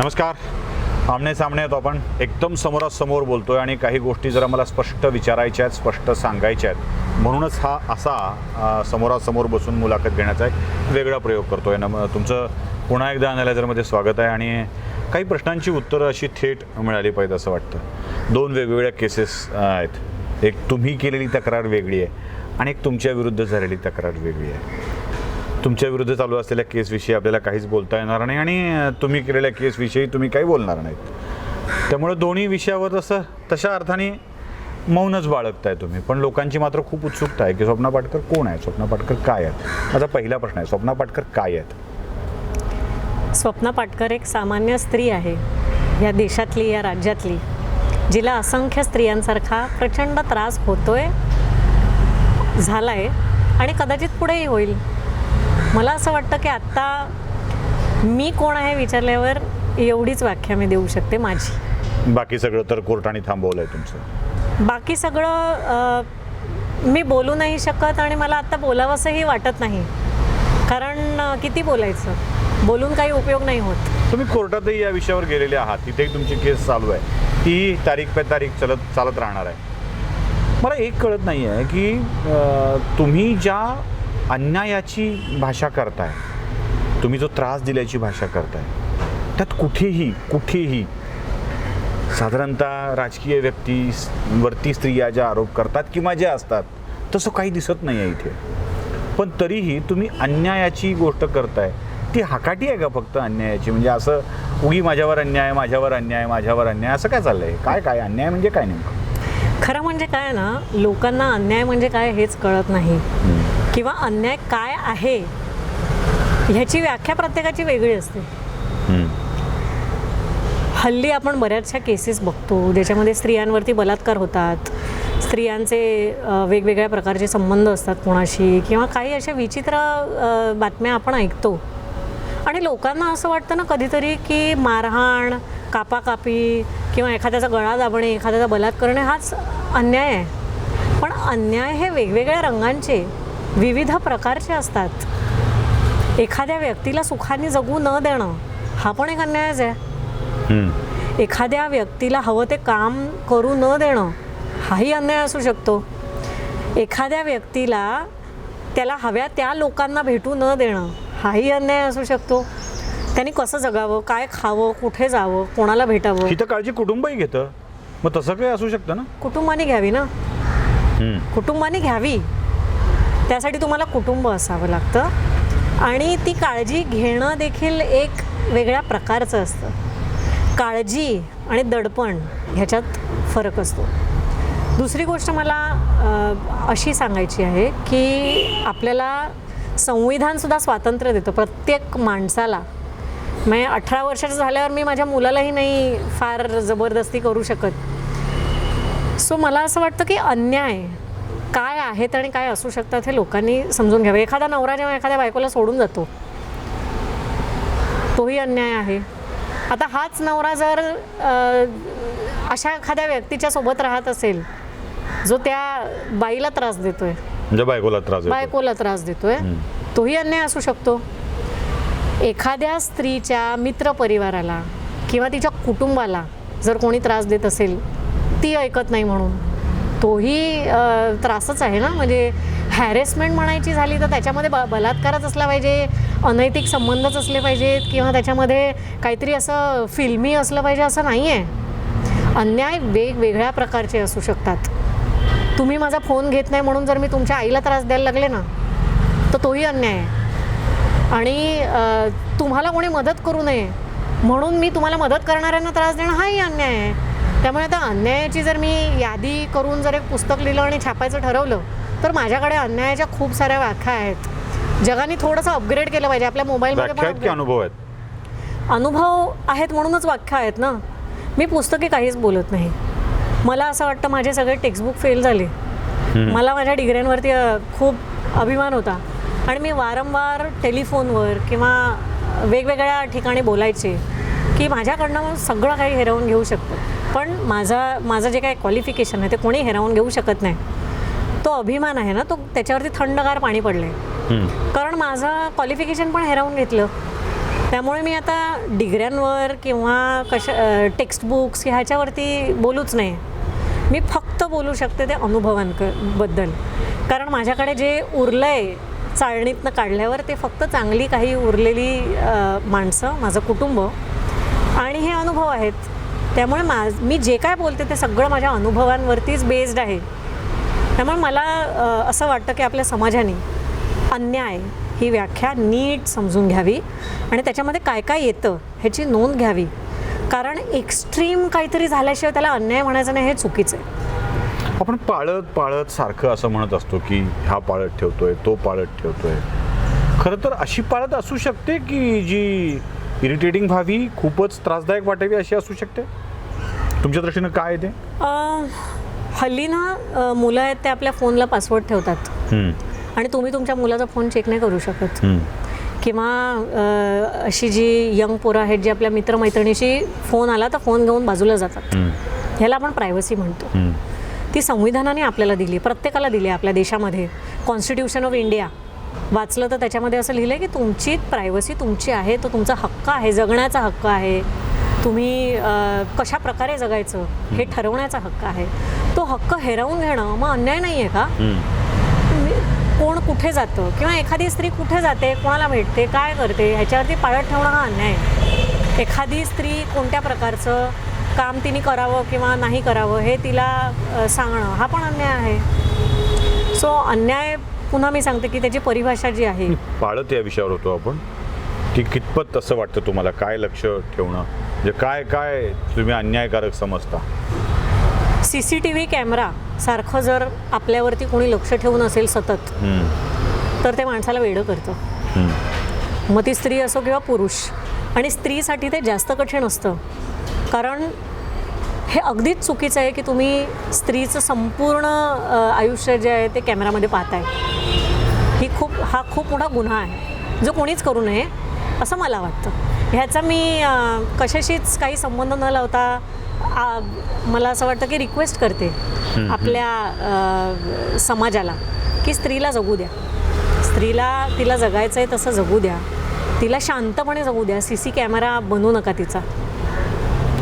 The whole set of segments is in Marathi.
नमस्कार. आमने सामने आहेत आपण, एकदम समोरासमोर बोलतोय आणि काही गोष्टी जरा मला स्पष्ट विचारायच्या आहेत, स्पष्ट सांगायच्या आहेत. म्हणूनच हा असा समोरासमोर बसून मुलाखत घेण्याचा एक वेगळा प्रयोग करतोय. तुमचं पुन्हा एकदा अॅनालायझरमध्ये स्वागत आहे. आणि काही प्रश्नांची उत्तरं अशी थेट मिळाली पाहिजे असं वाटतं. दोन वेगवेगळ्या केसेस आहेत. एक तुम्ही केलेली तक्रार वेगळी आहे आणि एक तुमच्या विरुद्ध झालेली तक्रार वेगळी आहे. तुमच्या विरुद्ध चालू असलेल्या केसविषयी आपल्याला काहीच बोलता येणार नाही आणि तुम्ही केलेल्या केसविषयी तुम्ही काही बोलणार नाहीत. त्यामुळे दोन्ही विषयावर तशा अर्थाने मौनच बाळगताय तुम्ही. पण लोकांची मात्र खूप उत्सुकता आहे की स्वप्ना पाटकर कोण आहे, स्वप्ना पाटकर काय आहेत. माझा पहिला प्रश्न आहे, स्वप्ना पाटकर काय आहेत? स्वप्ना पाटकर एक सामान्य स्त्री आहे, या देशातली, या राज्यातली, जिला असंख्य स्त्रियांसारखा प्रचंड त्रास होतोय, झालाय आणि कदाचित पुढेही होईल. मला असं वाटतं की आत्ता मी कोण आहे विचारल्यावर एवढीच व्याख्या मी देऊ शकते माझी. बाकी सगळं तर कोर्टाने थांबवलं आहे तुमचं. बाकी सगळं मी बोलू नाही शकत आणि मला आत्ता बोलावंसंही वाटत नाही, कारण किती बोलायचं, बोलून काही उपयोग नाही होत. तुम्ही कोर्टातही या विषयावर गेलेले आहात, तिथेही तुमची केस चालू आहे, ती तारीख पे तारीख चालत राहणार आहे. मला एक कळत नाही आहे की तुम्ही ज्या अन्यायाची भाषा करताय, तुम्ही जो त्रास दिल्याची भाषा करताय, त्यात कुठेही साधारणतः राजकीय व्यक्तीवरती स्त्रिया ज्या आरोप करतात किंवा ज्या असतात तसं काही दिसत नाही आहे इथे. पण तरीही तुम्ही अन्यायाची गोष्ट करताय, ती हाकाटी आहे का फक्त अन्यायाची? म्हणजे असं उगी माझ्यावर अन्याय असं काय चाललंय? काय अन्याय म्हणजे काय नेमकं? खरं म्हणजे काय ना, लोकांना अन्याय म्हणजे काय हेच कळत नाही किंवा अन्याय काय आहे ह्याची व्याख्या प्रत्येकाची वेगळी असते. हल्ली आपण बऱ्याचशा केसेस बघतो ज्याच्यामध्ये स्त्रियांवरती बलात्कार होतात, स्त्रियांचे वेगवेगळ्या प्रकारचे संबंध असतात कोणाशी, किंवा काही अशा विचित्र बातम्या आपण ऐकतो आणि लोकांना असं वाटतं ना कधीतरी की मारहाण, कापाकापी किंवा एखाद्याचा गळा दाबणे, एखाद्याचा बलात्कार करणे हाच अन्याय आहे. पण अन्याय हे वेगवेगळ्या रंगांचे, विविध प्रकारचे असतात. एखाद्या व्यक्तीला सुखाने जगू न देणं हा पण एक अन्यायच आहे. एखाद्या व्यक्तीला हवं ते काम करू न देणं हाही अन्याय असू शकतो. एखाद्या व्यक्तीला त्याला हव्या त्या लोकांना भेटू न देणं हाही अन्याय असू शकतो. त्यांनी कसं जगावं, काय खावं, कुठे जावं, कोणाला भेटावं, ही तर काळजी कुटुंबही घेतं. मग तसं काही असू शकतं ना? कुटुंबाने घ्यावी ना, कुटुंबाने घ्यावी. त्यासाठी तुम्हाला कुटुंब असावं लागतं आणि ती काळजी घेणं देखील एक वेगळ्या प्रकारचं असतं. काळजी आणि दडपण ह्याच्यात फरक असतो. दुसरी गोष्ट मला अशी सांगायची आहे की आपल्याला संविधानसुद्धा स्वातंत्र्य देतं प्रत्येक माणसाला. म्हणजे 18 वर्षाचं झाल्यावर मी माझ्या मुलालाही नाही फार जबरदस्ती करू शकत. सो मला असं वाटतं की अन्याय काय आहेत आणि काय असू शकतात हे लोकांनी समजून घ्यावं. एखादा नवरा जेव्हा एखाद्या बायकोला सोडून जातो तोही अन्याय आहे. आता हाच नवरा जर अशा एखाद्या व्यक्तीच्या सोबत राहत असेल जो त्या बाईला त्रास देतोय, म्हणजे बायकोला त्रास देतोय, तोही अन्याय असू शकतो. एखाद्या स्त्रीच्या मित्रपरिवाराला किंवा तिच्या कुटुंबाला जर कोणी त्रास देत असेल, ती ऐकत नाही म्हणून, तोही त्रासच आहे ना. म्हणजे हॅरेसमेंट म्हणायची झाली तर त्याच्यामध्ये बलात्कारच असला पाहिजे, अनैतिक संबंधच असले पाहिजेत किंवा त्याच्यामध्ये काहीतरी असं फिल्मी असलं पाहिजे असं नाही आहे. अन्याय वेगवेगळ्या प्रकारचे असू शकतात. तुम्ही माझा फोन घेत नाही म्हणून जर मी तुमच्या आईला त्रास द्यायला लागले ना तर तोही अन्याय आहे. आणि तुम्हाला कोणी मदत करू नये म्हणून मी तुम्हाला मदत करणाऱ्यांना त्रास देणं हाही अन्याय आहे. त्यामुळे आता अन्यायाची जर मी यादी करून जर एक पुस्तक लिहिलं आणि छापायचं ठरवलं तर माझ्याकडे अन्यायाच्या खूप साऱ्या व्याख्या आहेत. जगाने थोडंसं अपग्रेड केलं पाहिजे. आपल्या मोबाईलमध्ये पण अनुभव आहेत म्हणूनच व्याख्या आहेत ना. मी पुस्तकी काहीच बोलत नाही. मला असं वाटतं माझे सगळे टेक्स्टबुक फेल झाले. मला माझ्या डिग्र्यांवरती खूप अभिमान होता आणि मी वारंवार टेलिफोनवर किंवा वेगवेगळ्या ठिकाणी बोलायचे की माझ्याकडनं सगळं काही हिरावून घेऊ शकतं, पण माझं जे काही क्वालिफिकेशन आहे ते कोणी हिरावून घेऊ शकत नाही. तो अभिमान आहे ना, तो त्याच्यावरती थंडगार पाणी पडलं आहे. कारण माझं क्वालिफिकेशन पण हिरावून घेतलं त्यामुळे मी आता डिग्र्यांवर किंवा टेक्स्टबुक्स ह्याच्यावरती बोलूच नाही. मी फक्त बोलू शकते ते अनुभवांबद्दल. कारण माझ्याकडे जे उरलं आहे चाळणीतनं काढल्यावर ते फक्त चांगली काही उरलेली माणसं, माझं कुटुंब आणि हे अनुभव आहेत. त्यामुळे मी जे काय बोलते ते सगळं माझ्या अनुभवांवरतीच बेस्ड आहे. त्यामुळे मला असं वाटतं की आपल्या समाजाने अन्याय ही व्याख्या नीट समजून घ्यावी आणि त्याच्यामध्ये काय काय येतं ह्याची नोंद घ्यावी. कारण एक्स्ट्रीम काहीतरी झाल्याशिवाय त्याला अन्याय म्हणायचं नाही, हे चुकीचं आहे. आपण पाळत पाळत सारखं असं म्हणत असतो की हा पाळत ठेवतोय, तो पाळत ठेवतोय. खरं तर अशी पाळत असू शकते की जी इरिटेटिंग व्हावी, खूपच त्रासदायक वाटावी अशी असू शकते. तुमच्या दृष्टीनं काय आहे ते? हल्ली ना मुलं आहेत ते आपल्या फोनला पासवर्ड ठेवतात आणि तुम्ही तुमच्या मुलाचा फोन चेक नाही करू शकत. किंवा अशी जी यंग पोरं आहेत जी आपल्या मित्रमैत्रिणीशी फोन आला तर फोन घेऊन बाजूला जातात. ह्याला आपण प्रायव्हसी म्हणतो. ती संविधानाने आपल्याला दिली, प्रत्येकाला दिली आपल्या देशामध्ये. कॉन्स्टिट्यूशन ऑफ इंडिया वाचलं तर त्याच्यामध्ये असं लिहिलं आहे की तुमची प्रायव्हसी तुमची आहे, तो तुमचा हक्क आहे, जगण्याचा हक्क आहे. तुम्ही कशा प्रकारे जगायचं हे ठरवण्याचा हक्क आहे. तो हक्क हिरावून घेणं मग अन्याय नाही आहे का? कोण कुठे जातं किंवा एखादी स्त्री कुठे जाते, कोणाला भेटते, काय करते ह्याच्यावरती पाळत ठेवणं हा अन्याय आहे. एखादी स्त्री कोणत्या प्रकारचं काम तिने करावं किंवा नाही करावं हे तिला सांगणं हा पण अन्याय आहे. सो अन्याय पुन्हा मी सांगते की त्याची परिभाषा जी आहे. पाळत या विषयावर होतो आपण, की कितपत असं वाटतं तुम्हाला, काय लक्ष ठेवणं म्हणजे काय काय तुम्ही अन्यायकारक समजता? CCTV कॅमेरा सारखं जर आपल्यावरती कोणी लक्ष ठेवून असेल सतत तर ते माणसाला वेडं करतं. मग ती स्त्री असो किंवा पुरुष. आणि स्त्रीसाठी ते जास्त कठीण असतं. कारण हे अगदीच चुकीचं आहे की तुम्ही स्त्रीचं संपूर्ण आयुष्य जे आहे ते कॅमेरामध्ये पाहताय. हा खूप मोठा गुन्हा आहे जो कोणीच करू नये असं मला वाटतं. ह्याचा मी कशाशीच काही संबंध न लावता मला असं वाटतं की रिक्वेस्ट करते आपल्या समाजाला की स्त्रीला जगू द्या. स्त्रीला तिला जगायचं आहे तसं जगू द्या. तिला शांतपणे जगू द्या. CC कॅमेरा बनवू नका तिचा.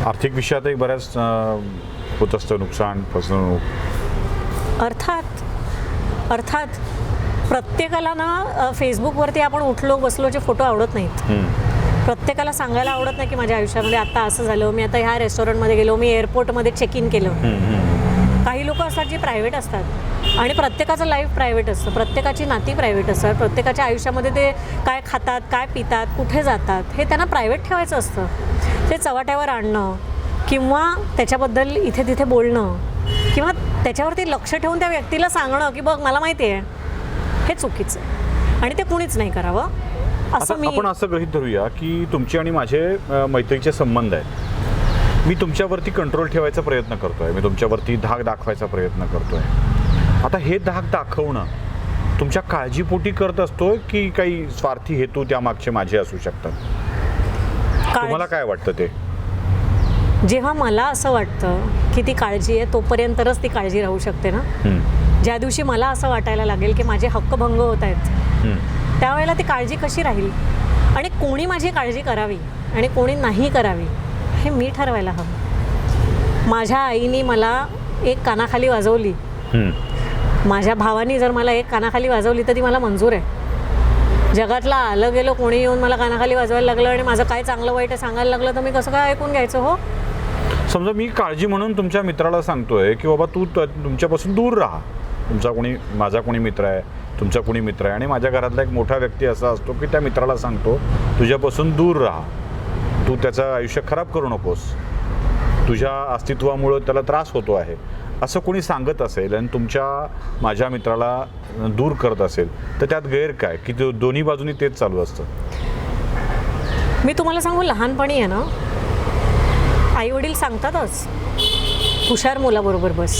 आर्थिक विषयातही बऱ्याच होत असतं नुकसान, फसवणूक. अर्थात प्रत्येकाला ना फेसबुकवरती आपण उठलो बसलोचे फोटो आवडत नाहीत. प्रत्येकाला सांगायला आवडत नाही की माझ्या आयुष्यामध्ये आता असं झालं, मी आता ह्या रेस्टॉरंटमध्ये गेलो, मी एअरपोर्टमध्ये चेक इन केलं. काही लोक असतात जे प्रायव्हेट असतात आणि प्रत्येकाचं लाईफ प्रायव्हेट असतं, प्रत्येकाची नाती प्रायव्हेट असतात, प्रत्येकाच्या आयुष्यामध्ये ते काय खातात, काय पितात, कुठे जातात हे त्यांना प्रायव्हेट ठेवायचं असतं. ते चव्हाट्यावर आणणं किंवा त्याच्याबद्दल इथे तिथे बोलणं किंवा त्याच्यावरती लक्ष ठेवून त्या व्यक्तीला सांगणं की बघ मला माहिती आहे, हे चुकीचं आहे आणि ते कुणीच नाही करावं असं मी. आपण असं गृहीत धरूया की तुमचे आणि माझे मैत्रीचे संबंध आहेत. मी तुमच्यावरती कंट्रोल ठेवायचा प्रयत्न करतोय, मी तुमच्यावरती धाक दाखवायचा प्रयत्न करतोय. आता हे धाक दाखवणं तुमच्या काळजीपोटी करत असतो की काही स्वार्थी हेतू त्यामागचे माझे असू शकतात? तुम्हाला काय वाटतं ते? जेव्हा मला असं वाटतं की ती काळजी आहे तोपर्यंतच ती काळजी राहू शकते ना. ज्या दिवशी मला असं वाटायला लागेल की माझे हक्क भंग होत आहेत त्यावेळेला ती काळजी कशी राहील आणि कोणी माझी काळजी करावी आणि कोणी नाही करावी हे मी ठरवायला हवं. माझ्या आईने मला एक कानाखाली वाजवली, माझ्या भावानी जर मला एक कानाखाली वाजवली तर ती मला मंजूर आहे. जगातला आलं गेलं कोणी येऊन मला कानाखाली वाजवायला लागलं आणि माझं काय चांगलं वाईट आहे सांगायला लागलं तर मी कसं काय ऐकून घ्यायचं? हो, समजा मी काळजी म्हणून तुमच्या मित्राला सांगतोय की बाबा तू तुमच्यापासून दूर राहा. माझा कोणी मित्र आहे, तुमचा कोणी मित्र आहे आणि माझ्या घरातला एक मोठा व्यक्ती असा असतो की त्या मित्राला सांगतो तुझ्यापासून दूर राहा, तू त्याचं आयुष्य खराब करू नकोस, तुझ्या अस्तित्वामुळं त्याला त्रास होतो आहे असं कोणी सांगत असेल आणि माझ्या मित्राला दूर करत असेल तर त्यात गैर काय की दोन्ही बाजूनी तेच चालू असतं? मी तुम्हाला सांगू, लहानपणी आहे ना आईवडील सांगतातच हुशार मुलाबरोबर बस,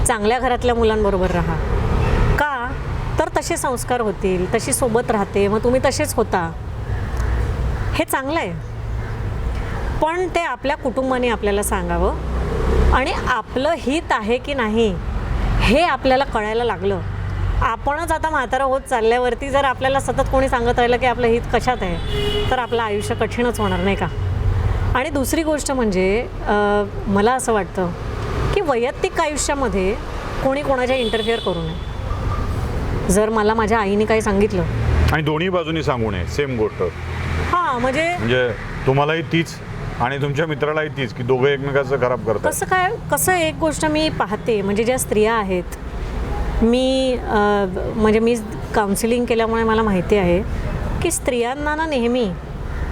चांगल्या घरातल्या मुलांबरोबर राहा. का तर तसे संस्कार होतील, तशी सोबत राहते, मग तुम्ही तसेच होता. हे चांगलं आहे, पण ते आपल्या कुटुंबाने आपल्याला सांगावं आणि आपलं हित आहे की नाही हे आपल्याला कळायला लागलं आपणच आता म्हातारं होत चालल्यावरती जर आपल्याला सतत कोणी सांगत राहिलं की आपलं हित कशात आहे, तर आपलं आयुष्य कठीणच होणार, नाही का? आणि दुसरी गोष्ट म्हणजे मला असं वाटतं की वैयक्तिक आयुष्यामध्ये कोणी कोणाच्या इंटरफिअर करू नये. जर मला माझ्या आईने काही सांगितलं, आणि दोन्ही बाजूनी सांगू नये सेम गोष्ट, हां म्हणजे तुम्हालाही तीच आणि तुमच्या मित्रालाही तीच, की दोघं एकमेकाचं खराब करतात. कसं एक गोष्ट मी पाहते, म्हणजे ज्या स्त्रिया आहेत, म्हणजे मी काउन्सिलिंग केल्यामुळे मला माहिती आहे की स्त्रियांना ना नेहमी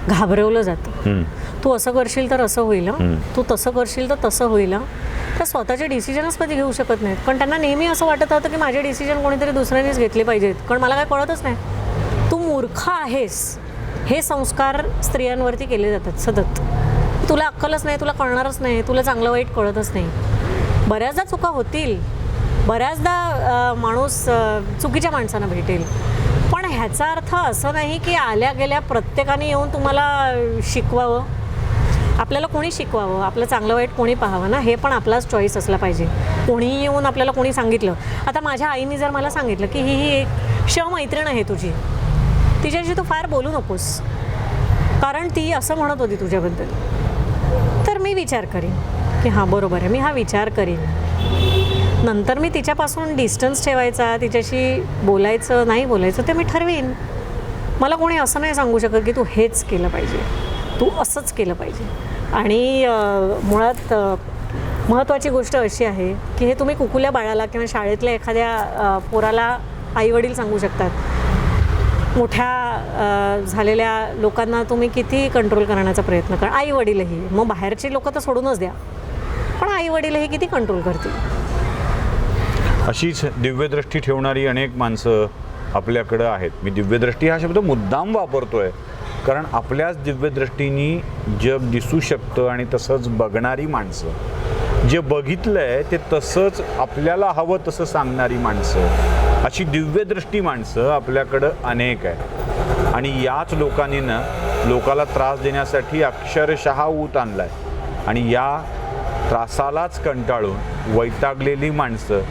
घाबरवलं जातं. तू असं करशील तर असं होईल, तू तसं करशील तर तसं होईल. तर स्वतःचे डिसिजनच कधी घेऊ शकत नाहीत, कारण त्यांना नेहमी असं वाटत होतं की माझे डिसिजन कोणीतरी दुसऱ्यानेच घेतले पाहिजेत, कारण मला काय कळतच नाही. तू मूर्ख आहेस, हे संस्कार स्त्रियांवरती केले जातात सतत. तुला अक्कलच नाही, तुला कळणारच नाही, तुला चांगलं वाईट कळतच नाही. बऱ्याचदा चुका होतील, बऱ्याचदा माणूस चुकीच्या माणसांना भेटेल, पण ह्याचा अर्थ असं नाही की आल्या गेल्या प्रत्येकाने येऊन तुम्हाला शिकवावं, आपल्याला कोणी शिकवावं, आपलं चांगलं वाईट कोणी पाहावं ना, हे पण आपलाच चॉईस असला पाहिजे. कोणीही येऊन आपल्याला कोणी सांगितलं, आता माझ्या आईने जर मला सांगितलं की ही एक मैत्रीण आहे तुझी, तिच्याशी तू फार बोलू नकोस कारण ती असं म्हणत होती तुझ्याबद्दल, तर मी विचार करीन की हां बरोबर आहे, मी हा विचार करीन. नंतर मी तिच्यापासून डिस्टन्स ठेवायचा, तिच्याशी बोलायचं नाही बोलायचं ते मी ठरवीन. मला कोणी असं नाही सांगू शकत की तू हेच केलं पाहिजे, तू असंच केलं पाहिजे. आणि मुळात महत्त्वाची गोष्ट अशी आहे की हे तुम्ही कुकुल्या बाळाला किंवा शाळेतल्या एखाद्या पोराला आईवडील सांगू शकतात. मोठ्या झालेल्या लोकांना तुम्ही किती कंट्रोल करण्याचा प्रयत्न करा, आईवडीलही, मग बाहेरची लोक तर सोडूनच द्या, पण आईवडीलही किती कंट्रोल करतील. अशीच दिव्यदृष्टी ठेवणारी अनेक माणसं आपल्याकडं आहेत. मी दिव्यदृष्टी हा शब्द मुद्दाम वापरतोय कारण आपल्याच दिव्यदृष्टीनी जग दिसू शकतं आणि तसंच बघणारी माणसं, जे बघितलंय ते तसंच आपल्याला हवं तसं सांगणारी माणसं, अशी दिव्यदृष्टी माणसं आपल्याकडं अनेक आहे. आणि याच लोकांनी ना लोकाला त्रास देण्यासाठी अक्षरशः ऊत आणलाय, आणि या त्रासालाच कंटाळून वैतागलेली माणसं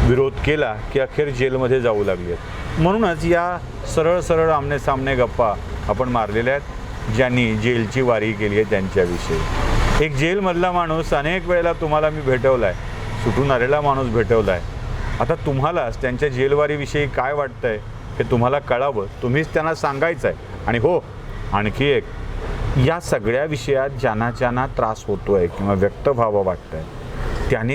विरोध केला की अखेर जेलमध्ये जाऊ लागली आहेत. म्हणूनच या सरळ सरळ आमने सामने गप्पा आपण मारलेल्या आहेत, ज्यांनी जेलची वारी केली आहे त्यांच्याविषयी. एक जेलमधला माणूस अनेक वेळेला तुम्हाला मी भेटवला आहे, सुटून आलेला माणूस भेटवला आहे. आता तुम्हालाच त्यांच्या जेलवारीविषयी काय वाटतं आहे हे तुम्हाला कळावं, तुम्हीच त्यांना सांगायचं आहे. आणि हो, आणखी एक, या सगळ्या विषयात ज्यांना त्रास होतो आहे किंवा व्यक्त व्हावं वाटतं आहे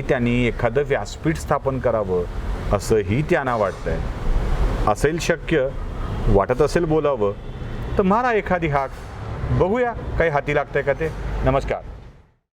त्यांनी एखादं व्यासपीठ स्थापन करावं असंही त्यांना वाटतं आहे. असेल शक्य, वाटत असेल बोलावं तर मारा एखादी हाक, बघूया काही हाती लागतंय का ते. नमस्कार.